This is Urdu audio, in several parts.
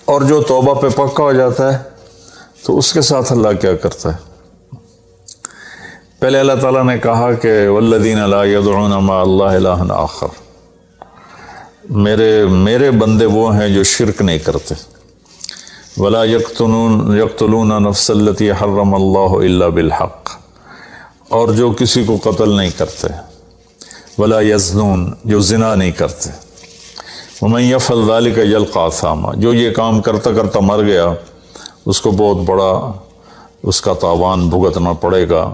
اور جو توبہ پہ پکا ہو جاتا ہے تو اس کے ساتھ اللہ کیا کرتا ہے؟ پہلے اللہ تعالیٰ نے کہا کہ والذین لا یدعون مع اللہ الہا آخر، میرے بندے وہ ہیں جو شرک نہیں کرتے، ولا یقتلون نفس التی حرم اللہ الا بالحق، اور جو کسی کو قتل نہیں کرتے، ولا یزنون، جو زنا نہیں کرتے، ومن یفعل ذلک یلقى اثاما، جو یہ کام کرتا کرتا مر گیا اس کو بہت بڑا اس کا تاوان بھگتنا پڑے گا،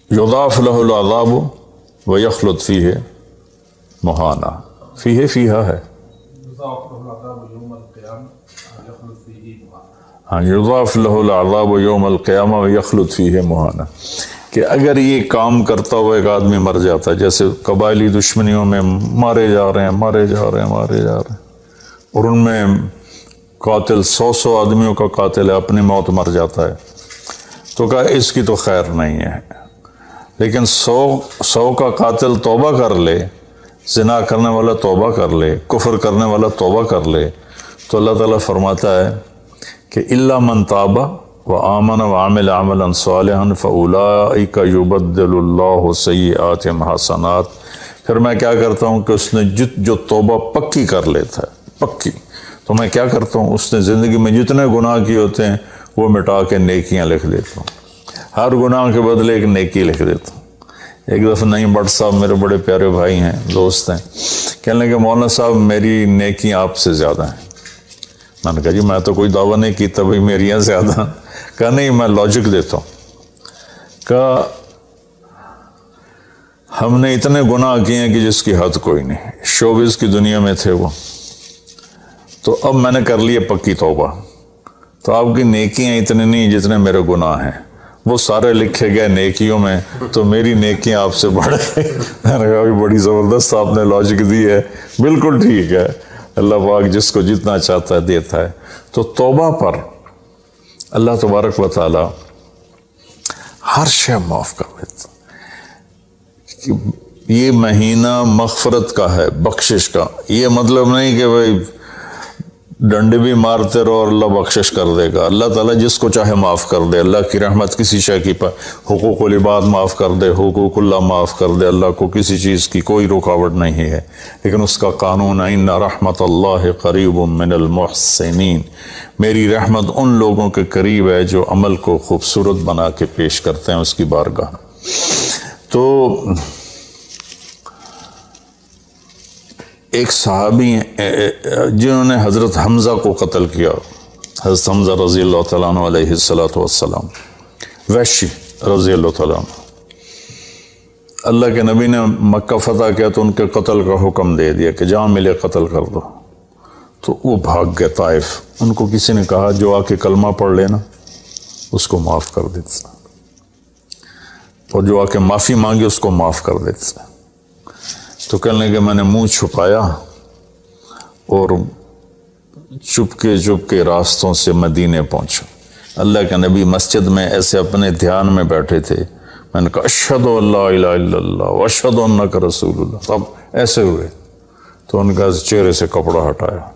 یضاعف له العذاب ویخلد فیہ مہانا، فیہا ہے، ہاں یضاعف له العذاب یوم القیامہ ویخلد فیہ مہانا، کہ اگر یہ کام کرتا ہوا ایک آدمی مر جاتا ہے، جیسے قبائلی دشمنیوں میں مارے جا رہے ہیں اور ان میں قاتل 100 آدمیوں کا قاتل ہے، اپنی موت مر جاتا ہے، تو کہا اس کی تو خیر نہیں ہے، لیکن 100 کا قاتل توبہ کر لے، زنا کرنے والا توبہ کر لے، کفر کرنے والا توبہ کر لے، تو اللہ تعالیٰ فرماتا ہے کہ الا من تاب وآمن وعمل عملا صالحا فاولئک یبدل اللہ سیئاتہم حسنات، پھر میں کیا کرتا ہوں کہ اس نے جو توبہ پکی کر لیتا ہے، پکی، تو میں کیا کرتا ہوں اس نے زندگی میں جتنے گناہ کیے ہوتے ہیں وہ مٹا کے نیکیاں لکھ دیتا ہوں، ہر گناہ کے بدلے ایک نیکی لکھ دیتا ہوں۔ ایک دفعہ نعیم بٹ صاحب میرے بڑے پیارے بھائی ہیں، دوست ہیں، کہنے لگے مولانا صاحب میری نیکیاں آپ سے زیادہ ہیں۔ میں نے کہا جی میں تو کوئی دعویٰ نہیں کیتا بھائی میریاں زیادہ، کہا نہیں میں لاجک دیتا ہوں، کہا ہم نے اتنے گناہ کیے ہیں کہ جس کی حد کوئی نہیں، شوبز کی دنیا میں تھے وہ، تو اب میں نے کر لی پکی توبہ، تو آپ کی نیکیاں اتنے نہیں جتنے میرے گناہ ہیں، وہ سارے لکھے گئے نیکیوں میں، تو میری نیکیاں آپ سے بڑھ گئی۔ میں نے کہا بڑی زبردست آپ نے لاجک دی ہے، بالکل ٹھیک ہے، اللہ پاک جس کو جتنا چاہتا ہے دیتا ہے۔ تو توبہ پر اللہ تبارک و تعالی ہر شے معاف کر دیتا، یہ مہینہ مغفرت کا ہے، بخشش کا، یہ مطلب نہیں کہ بھائی ڈنڈے بھی مارتے رہو اور اللہ بخشش کر دے گا، اللہ تعالیٰ جس کو چاہے معاف کر دے، اللہ کی رحمت کسی شے کی حقوق العباد معاف کر دے، حقوق اللہ معاف کر دے، اللہ کو کسی چیز کی کوئی رکاوٹ نہیں ہے، لیکن اس کا قانون ہے ان رحمت اللہ قریب من المحسنین، میری رحمت ان لوگوں کے قریب ہے جو عمل کو خوبصورت بنا کے پیش کرتے ہیں اس کی بارگاہ۔ تو ایک صحابی ہیں جنہوں نے حضرت حمزہ کو قتل کیا، حضرت حمزہ رضی اللہ تعالیٰ عنہ علیہ السلام، وحشی رضی اللہ تعالیٰ عنہ، اللہ کے نبی نے مکہ فتح کیا تو ان کے قتل کا حکم دے دیا کہ جہاں ملے قتل کر دو، تو وہ بھاگ گئے طائف، ان کو کسی نے کہا جو آ کے کلمہ پڑھ لینا اس کو معاف کر دیتا، اور جو آ کے معافی مانگے اس کو معاف کر دیتا۔ تو کہنے لگے میں نے منہ چھپایا اور چپ کے راستوں سے مدینے پہنچا، اللہ کے نبی مسجد میں ایسے اپنے دھیان میں بیٹھے تھے، میں نے کہا اشہد ان لا الہ الا اللہ واشہد انک رسول اللہ، تب ایسے ہوئے، تو ان کا چہرے سے کپڑا ہٹایا،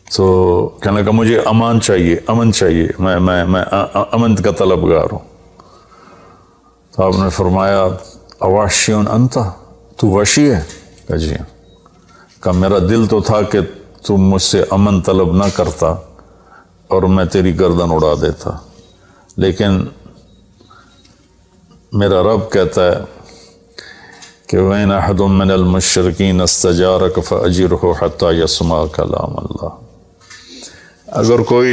تو کہنے لگا مجھے امن چاہیے، میں امن کا طلبگار ہوں۔ تو آپ نے فرمایا اواشیون انتا، تو وحشی ہے؟ کہا جی، کہا میرا دل تو تھا کہ تم مجھ سے امن طلب نہ کرتا اور میں تیری گردن اڑا دیتا، لیکن میرا رب کہتا ہے کہ وَإِنْ أَحَدٌ مِّنَ الْمُشْرِكِينَ اسْتَجَارَكَ فَأَجِرْهُ حَتَّى يَسْمَعَ كَلَامَ اللَّهِ، اگر کوئی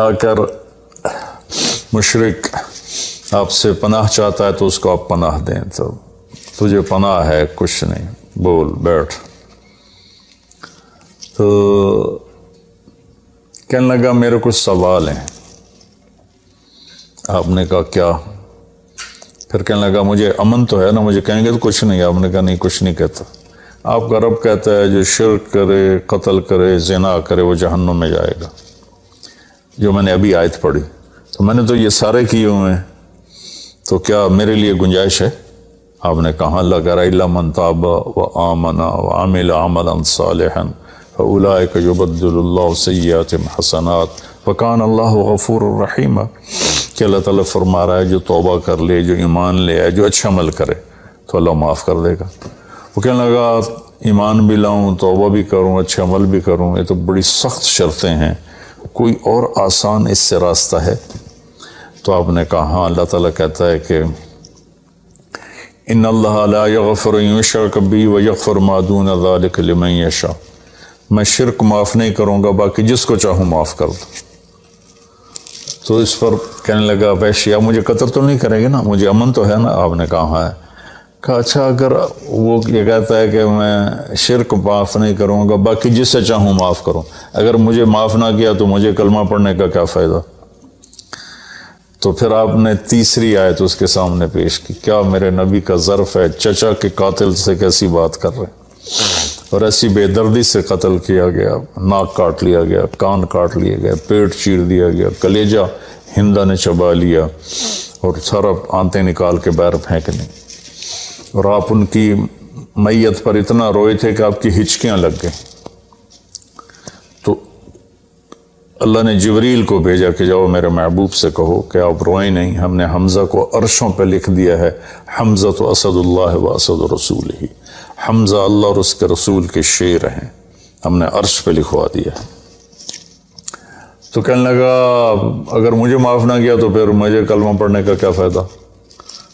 آ کر مشرک آپ سے پناہ چاہتا ہے تو اس کو آپ پناہ دیں، تو تجھے پناہ ہے، کچھ نہیں، بول بیٹھ۔ تو کہنے لگا میرے کچھ سوال ہیں۔ آپ نے کہا کیا؟ پھر کہنے لگا مجھے امن تو ہے نا، مجھے کہیں گے تو کچھ نہیں؟ آپ نے کہا نہیں کچھ نہیں کہتا، آپ کا رب کہتا ہے جو شرک کرے، قتل کرے، زنا کرے وہ جہنم میں جائے گا، جو میں نے ابھی آیت پڑھی، تو میں نے تو یہ سارے کیے ہوئے ہیں، تو کیا میرے لیے گنجائش ہے؟ آپ نے کہا اللہ کہہ رہا الا من تاب وآمن وعمل عملا صالحا فاولئک یبدل اللہ سیئاتہم حسنات وکان اللہ غفور الرحیم، کہ اللہ تعالیٰ فرما رہا ہے جو توبہ کر لے، جو ایمان لے آئے، جو اچھا عمل کرے تو اللہ معاف کر دے گا۔ وہ کہنے لگا ایمان بھی لاؤں، توبہ بھی کروں، اچھا عمل بھی کروں، یہ تو بڑی سخت شرطیں ہیں، کوئی اور آسان اس سے راستہ ہے؟ تو آپ نے کہا ہاں، اللہ تعالیٰ کہتا ہے کہ ان اللہ لا یغفر ان یشرک بہ ویغفر ما دون ذلک لمن یشاء، میں شرک معاف نہیں کروں گا، باقی جس کو چاہوں معاف کر دوں۔ تو اس پر کہنے لگا وحشی آپ مجھے قتل تو نہیں کریں گے نا، مجھے امن تو ہے نا؟ آپ نے کہا ہاں ہے۔ کہا اچھا اگر وہ یہ کہتا ہے کہ میں شرک معاف نہیں کروں گا، باقی جس سے چاہوں معاف کروں، اگر مجھے معاف نہ کیا تو مجھے کلمہ پڑھنے کا کیا فائدہ؟ تو پھر آپ نے تیسری آیت اس کے سامنے پیش کی، کیا میرے نبی کا ظرف ہے چچا کے قاتل سے کیسی بات کر رہے ہیں، اور ایسی بے دردی سے قتل کیا گیا، ناک کاٹ لیا گیا، کان کاٹ لیے گئے، پیٹ چیر دیا گیا، کلیجہ ہندا نے چبا لیا اور سارا آنتیں نکال کے باہر پھینک دیں، اور آپ ان کی میت پر اتنا روئے تھے کہ آپ کی ہچکیاں لگ گئیں۔ تو اللہ نے جبریل کو بھیجا کہ جاؤ میرے محبوب سے کہو کہ آپ روئیں نہیں، ہم نے حمزہ کو عرشوں پہ لکھ دیا ہے، حمزہ تو اسد اللہ و اسد رسول ہی، حمزہ اللہ اور اس کے رسول کے شیر ہیں، ہم نے عرش پہ لکھوا دیا ہے۔ تو کہنے لگا اگر مجھے معاف نہ کیا تو پھر مجھے کلمہ پڑھنے کا کیا فائدہ؟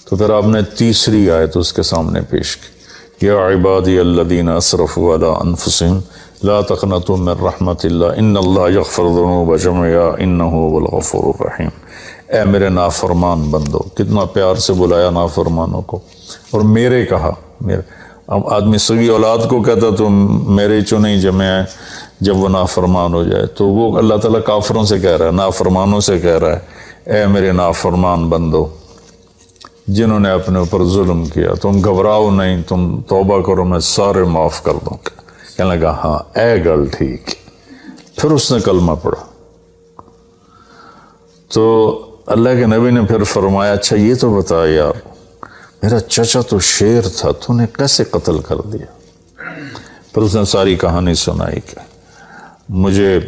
تو پھر آپ نے تیسری آیت اس کے سامنے پیش کی، یا عبادی الذین اسرفوا علی انفسہم لا تقنطوا من رحمت اللہ ان اللہ یغفر الذنوب جميعا انہ هو الغفور الرحیم۔ اے میرے نافرمان بندو، کتنا پیار سے بلایا نافرمانوں کو، اور میرے کہا، میرے اب آدمی سگی اولاد کو کہتا تو میرے چنے جمع ہے، جب وہ نافرمان ہو جائے تو وہ اللہ تعالیٰ کافروں سے کہہ رہا ہے، نافرمانوں سے کہہ رہا ہے اے میرے نافرمان بندو جنہوں نے اپنے اوپر ظلم کیا، تم گھبراؤ نہیں، تم توبہ کرو، میں سارے معاف کر دوں گا۔ کہنے لگا ہاں اے گل ٹھیک۔ پھر اس نے کلمہ پڑھا تو اللہ کے نبی نے پھر فرمایا اچھا یہ تو بتا یار، میرا چچا تو شیر تھا، تو نے کیسے قتل کر دیا؟ پھر اس نے ساری کہانی سنائی کہ مجھے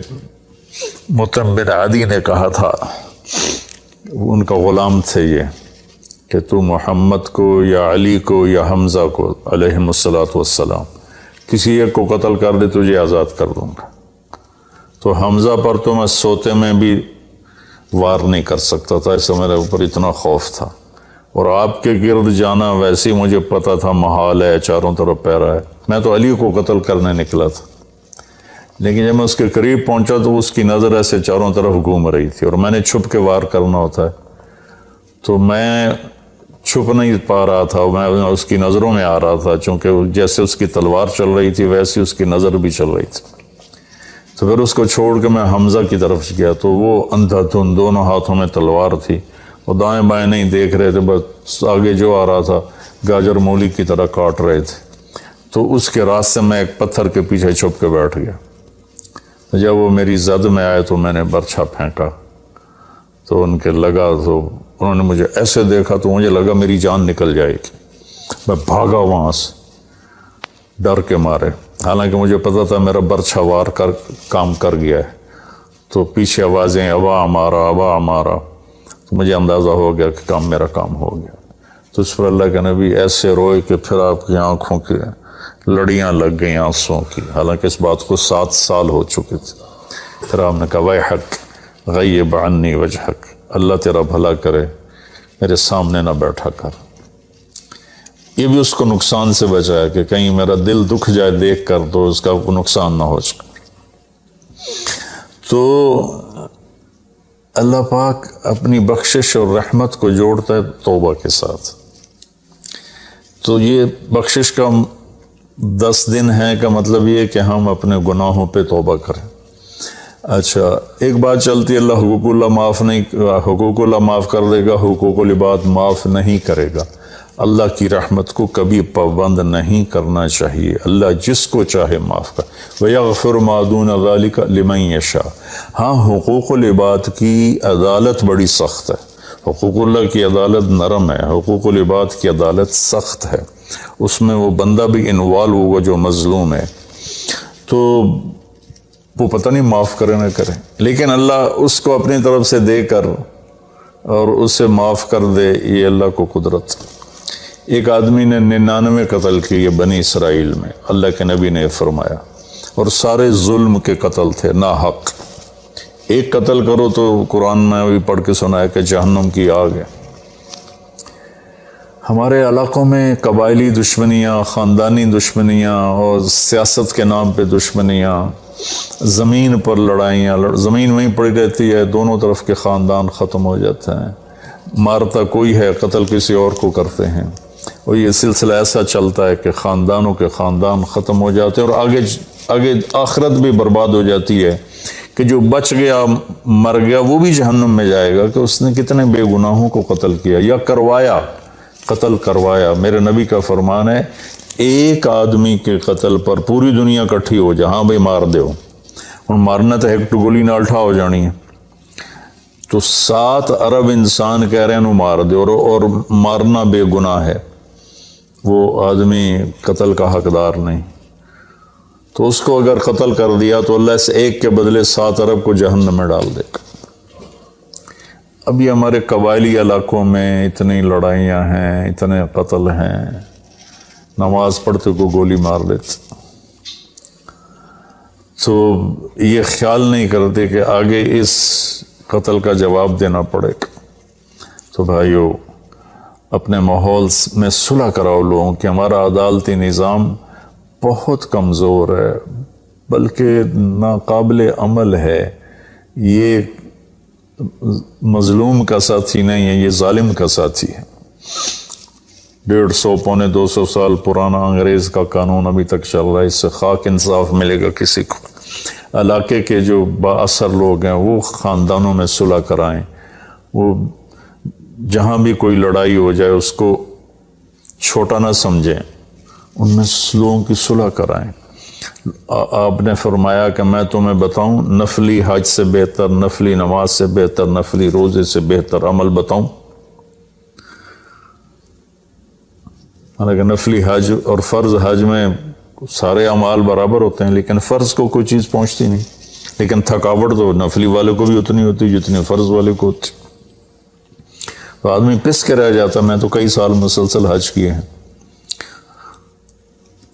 مطعم بن عدی نے کہا تھا، ان کا غلام تھے یہ، کہ تو محمد کو یا علی کو یا حمزہ کو علیہم السلام کسی ایک کو قتل کر دے تجھے آزاد کر دوں گا۔ تو حمزہ پر تو میں سوتے میں بھی وار نہیں کر سکتا تھا، اس سے میرے اوپر اتنا خوف تھا، اور آپ کے گرد جانا ویسے مجھے پتا تھا محال ہے، چاروں طرف پیرا ہے، میں تو علی کو قتل کرنے نکلا تھا، لیکن جب میں اس کے قریب پہنچا تو اس کی نظر ایسے چاروں طرف گھوم رہی تھی، اور میں نے چھپ کے وار کرنا ہوتا ہے، تو میں چھپ نہیں پا رہا تھا، میں اس کی نظروں میں آ رہا تھا، چونکہ جیسے اس کی تلوار چل رہی تھی ویسے اس کی نظر بھی چل رہی تھی۔ تو پھر اس کو چھوڑ کے میں حمزہ کی طرف گیا تو وہ اندھا دھند، دونوں ہاتھوں میں تلوار تھی، وہ دائیں بائیں نہیں دیکھ رہے تھے، بس آگے جو آ رہا تھا گاجر مولی کی طرح کاٹ رہے تھے۔ تو اس کے راستے میں ایک پتھر کے پیچھے چھپ کے بیٹھ گیا، جب وہ میری زد میں آئے تو میں نے برچھا پھینکا تو ان کے لگا، تو انہوں نے مجھے ایسے دیکھا تو مجھے لگا میری جان نکل جائے گی، میں بھاگا وہاں سے ڈر کے مارے، حالانکہ مجھے پتا تھا میرا برچھا وار کر کام کر گیا ہے۔ تو پیچھے آوازیں ابا ہمارا ابا ہمارا، تو مجھے اندازہ ہو گیا کہ میرا کام ہو گیا۔ تو اس پر اللہ کے نبی ایسے روئے کہ پھر آپ کی آنکھوں کی لڑیاں لگ گئیں آنسوں کی، حالانکہ اس بات کو 7 سال ہو چکے تھے۔ پھر آپ نے کہا ویحک غیب عنی وجہک، اللہ تیرا بھلا کرے میرے سامنے نہ بیٹھا کر۔ یہ بھی اس کو نقصان سے بچایا کہ کہیں میرا دل دکھ جائے دیکھ کر تو اس کا نقصان نہ ہو جائے۔ تو اللہ پاک اپنی بخشش اور رحمت کو جوڑتا ہے توبہ کے ساتھ۔ تو یہ بخشش کا 10 دن ہے کا مطلب یہ کہ ہم اپنے گناہوں پہ توبہ کریں۔ اچھا ایک بات چلتی ہے، اللہ حقوق اللہ معاف کر دے گا، حقوق العباد معاف نہیں کرے گا۔ اللہ کی رحمت کو کبھی پابند نہیں کرنا چاہیے، اللہ جس کو چاہے معاف کر۔ وَيَغْفِرُ مَا دُونَ ذَلِكَ لِمَن يَشَاءُ۔ ہاں حقوق العباد کی عدالت بڑی سخت ہے، حقوق اللہ کی عدالت نرم ہے، حقوق العباد کی عدالت سخت ہے، اس میں وہ بندہ بھی انوالو ہوگا جو مظلوم ہے، تو وہ پتہ نہیں معاف کرے نہ کرے، لیکن اللہ اس کو اپنی طرف سے دے کر اور اسے معاف کر دے، یہ اللہ کو قدرت۔ ایک آدمی نے 99 قتل کیے بنی اسرائیل میں، اللہ کے نبی نے فرمایا، اور سارے ظلم کے قتل تھے، ناحق۔ ایک قتل کرو تو قرآن میں بھی پڑھ کے سنایا کہ جہنم کی آگ ہے۔ ہمارے علاقوں میں قبائلی دشمنیاں، خاندانی دشمنیاں اور سیاست کے نام پہ دشمنیاں، زمین پر لڑائیاں، زمین وہیں پڑی رہتی ہے، دونوں طرف کے خاندان ختم ہو جاتے ہیں، مارتا کوئی ہے، قتل کسی اور کو کرتے ہیں، اور یہ سلسلہ ایسا چلتا ہے کہ خاندانوں کے خاندان ختم ہو جاتے ہیں، اور آگے آخرت بھی برباد ہو جاتی ہے کہ جو بچ گیا مر گیا وہ بھی جہنم میں جائے گا کہ اس نے کتنے بے گناہوں کو قتل کیا یا کروایا، قتل کروایا۔ میرے نبی کا فرمان ہے ایک آدمی کے قتل پر پوری دنیا کٹھی ہو جہاں بھائی مار دے ہو، اور مارنا تو ایک گولی نال ٹھا ہو جانی ہے، تو 7 ارب انسان کہہ رہے ہیں انہوں مار دے، اور مارنا بے گناہ ہے، وہ آدمی قتل کا حقدار نہیں، تو اس کو اگر قتل کر دیا تو اللہ اس ایک کے بدلے 7 ارب کو جہنم میں ڈال دے گا۔ اب یہ ہمارے قبائلی علاقوں میں اتنی لڑائیاں ہیں، اتنے قتل ہیں، نماز پڑھتے کو گولی مار دیتے، تو یہ خیال نہیں کرتے کہ آگے اس قتل کا جواب دینا پڑے گا۔ تو بھائیو، اپنے ماحول میں صلح کراؤ لوگوں کہ ہمارا عدالتی نظام بہت کمزور ہے، بلکہ ناقابل عمل ہے، یہ مظلوم کا ساتھی نہیں ہے، یہ ظالم کا ساتھی ہے۔ 150 پونے 200 سال پرانا انگریز کا قانون ابھی تک چل رہا ہے، اس سے خاک انصاف ملے گا کسی کو۔ علاقے کے جو با اثر لوگ ہیں وہ خاندانوں میں صلح کرائیں، وہ جہاں بھی کوئی لڑائی ہو جائے اس کو چھوٹا نہ سمجھیں، ان میں لوگوں کی صلح کرائیں۔ آپ نے فرمایا کہ میں تمہیں بتاؤں نفلی حج سے بہتر، نفلی نماز سے بہتر، نفلی روزے سے بہتر عمل بتاؤں؟ حالانکہ نفلی حج اور فرض حج میں سارے اعمال برابر ہوتے ہیں، لیکن فرض کو کوئی چیز پہنچتی نہیں، لیکن تھکاوٹ تو نفلی والے کو بھی اتنی ہوتی جتنی فرض والے کو ہوتی، تو آدمی پس کے رہ جاتا۔ میں تو کئی سال مسلسل حج کیے ہیں،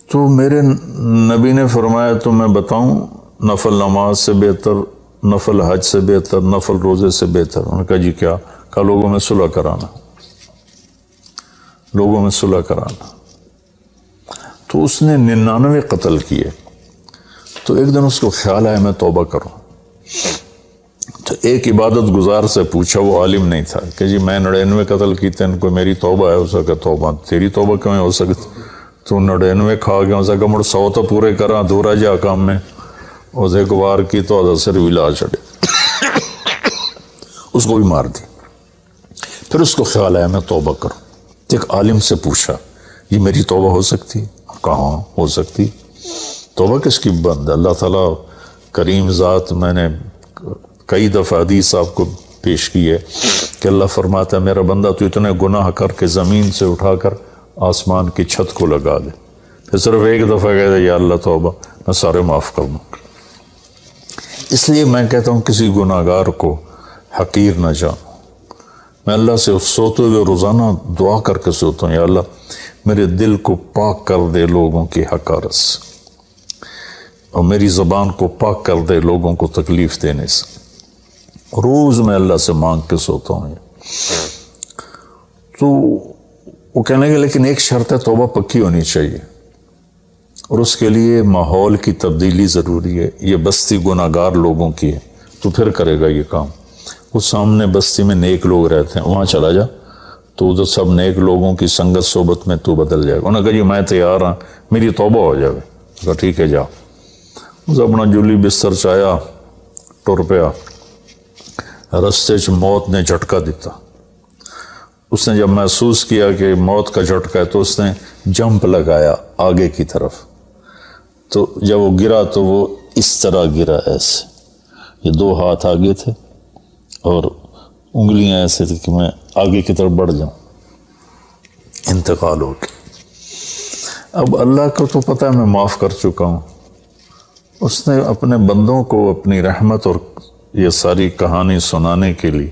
تو میرے نبی نے فرمایا تو میں بتاؤں نفل نماز سے بہتر، نفل حج سے بہتر، نفل روزے سے بہتر؟ انہوں نے کہا جی کیا؟ کہا لوگوں میں صلح کرانا، لوگوں میں صلح کرانا۔ تو اس نے 99 قتل کیے، تو ایک دن اس کو خیال آیا میں توبہ کروں، تو ایک عبادت گزار سے پوچھا، وہ عالم نہیں تھا، کہ جی میں 99 قتل کیتے ہیں، کوئی میری توبہ ہے؟ اس کا توبہ تیری توبہ کیوں ہو سکتی؟ تو 99 کھا گیا، اس کا مڑ 100 تو پورے کرا، دورا جا کام میں اسے گوار کی تو ادھر بھی لا چڑے، اس کو بھی مار دی۔ پھر اس کو خیال آیا میں توبہ کروں، ایک عالم سے پوچھا یہ میری توبہ ہو سکتی؟ کہاں ہو سکتی؟ توبہ کس کی بند ہے؟ اللہ تعالیٰ کریم ذات، میں نے کئی دفعہ حدیث آپ کو پیش کی ہے کہ اللہ فرماتا ہے میرا بندہ تو اتنے گناہ کر کے زمین سے اٹھا کر آسمان کی چھت کو لگا دے، پھر صرف ایک دفعہ کہتا ہے یا اللہ توبہ، میں سارے معاف کر دوں۔ اس لیے میں کہتا ہوں کسی گناہ گار کو حقیر نہ جانو۔ میں اللہ سے سوتے ہوئے روزانہ دعا کر کے سوتا ہوں، یا اللہ میرے دل کو پاک کر دے لوگوں کی حقارت سے، اور میری زبان کو پاک کر دے لوگوں کو تکلیف دینے سے۔ روز میں اللہ سے مانگ کے سوتا ہوں۔ تو وہ کہنے لگے لیکن ایک شرط ہے، توبہ پکی ہونی چاہیے، اور اس کے لیے ماحول کی تبدیلی ضروری ہے، یہ بستی گناہ گار لوگوں کی ہے، تو پھر کرے گا یہ کام۔ وہ سامنے بستی میں نیک لوگ رہتے ہیں، وہاں چلا جا، تو ادھر سب نیک لوگوں کی سنگت صحبت میں تو بدل جائے گا۔ انہوں نے کہا جی میں تیار ہوں، میری توبہ ہو جائے۔ کہا ٹھیک ہے جا۔ اس اپنا جولی بستر چایا، ٹر پیا، رستے چ موت نے جھٹکا دیتا۔ اس نے جب محسوس کیا کہ موت کا جھٹکا ہے تو اس نے جمپ لگایا آگے کی طرف، تو جب وہ گرا تو وہ اس طرح گرا، ایسے، یہ 2 ہاتھ آگے تھے اور انگلیاں ایسے تھی کہ میں آگے کی طرف بڑھ جاؤں، انتقال ہو گیا۔ اب اللہ کو تو پتہ ہے میں معاف کر چکا ہوں، اس نے اپنے بندوں کو اپنی رحمت اور یہ ساری کہانی سنانے کے لیے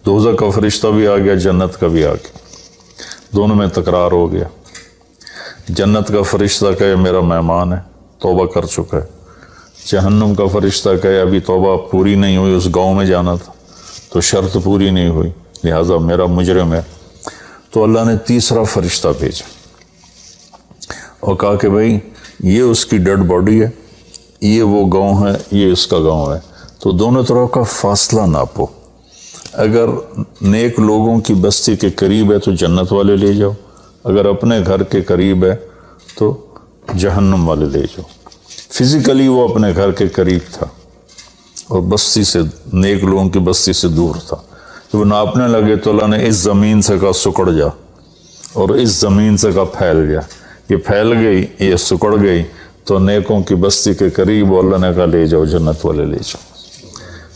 دوزخ کا فرشتہ بھی آ گیا، جنت کا بھی آ گیا، دونوں میں تکرار ہو گیا۔ جنت کا فرشتہ کہے میرا مہمان ہے، توبہ کر چکا ہے۔ جہنم کا فرشتہ کہے ابھی توبہ پوری نہیں ہوئی، اس گاؤں میں جانا تھا تو شرط پوری نہیں ہوئی، لہٰذا میرا مجرم ہے۔ تو اللہ نے تیسرا فرشتہ بھیجا اور کہا کہ بھائی یہ اس کی ڈیڈ باڈی ہے، یہ وہ گاؤں ہے، یہ اس کا گاؤں ہے، تو دونوں طرف کا فاصلہ ناپو۔ اگر نیک لوگوں کی بستی کے قریب ہے تو جنت والے لے جاؤ، اگر اپنے گھر کے قریب ہے تو جہنم والے لے جاؤ۔ فزیکلی وہ اپنے گھر کے قریب تھا اور بستی سے، نیک لوگوں کی بستی سے دور تھا۔ جب وہ ناپنے لگے تو اللہ نے اس زمین سے کہا سکڑ جا، اور اس زمین سے کہا پھیل جا۔ یہ پھیل گئی، یہ سکڑ گئی تو نیکوں کی بستی کے قریب، اللہ نے کہا لے جاؤ، جنت والے لے جاؤ۔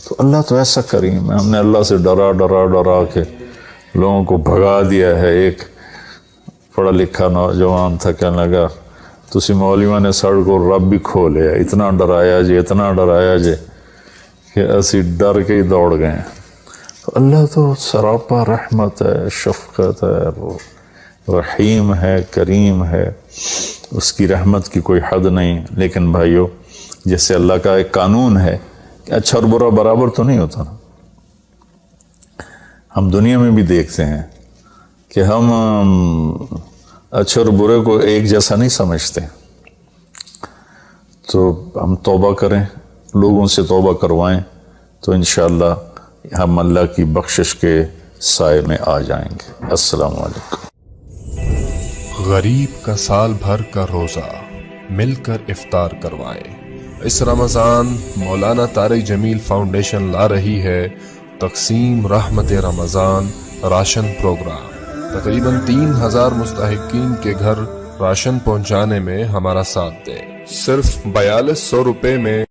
تو اللہ تو ایسا کریم ہے، ہم نے اللہ سے ڈرا کے لوگوں کو بھگا دیا ہے۔ ایک پڑھا لکھا نوجوان تھا، کہنے لگا تسی مولویاں نے سڑ کو رب بھی کھو لیا، اتنا ڈرایا جے کہ اسی ڈر کے ہی دوڑ گئے ہیں۔ تو اللہ تو سراپا رحمت ہے، شفقت ہے، رحیم ہے، کریم ہے، اس کی رحمت کی کوئی حد نہیں۔ لیکن بھائیو، جیسے اللہ کا ایک قانون ہے کہ اچھا اور برا برابر تو نہیں ہوتا نا۔ ہم دنیا میں بھی دیکھتے ہیں کہ ہم اچھے اور برے کو ایک جیسا نہیں سمجھتے، تو ہم توبہ کریں، لوگوں سے توبہ کروائیں، تو انشاءاللہ ہم اللہ کی بخشش کے سائے میں آ جائیں گے۔ السلام علیکم۔ غریب کا سال بھر کا روزہ مل کر افطار کروائیں۔ اس رمضان مولانا طارق جمیل فاؤنڈیشن لا رہی ہے تقسیم رحمت رمضان راشن پروگرام۔ تقریباً 3000 مستحقین کے گھر راشن پہنچانے میں ہمارا ساتھ دیں۔ صرف 4200 روپے میں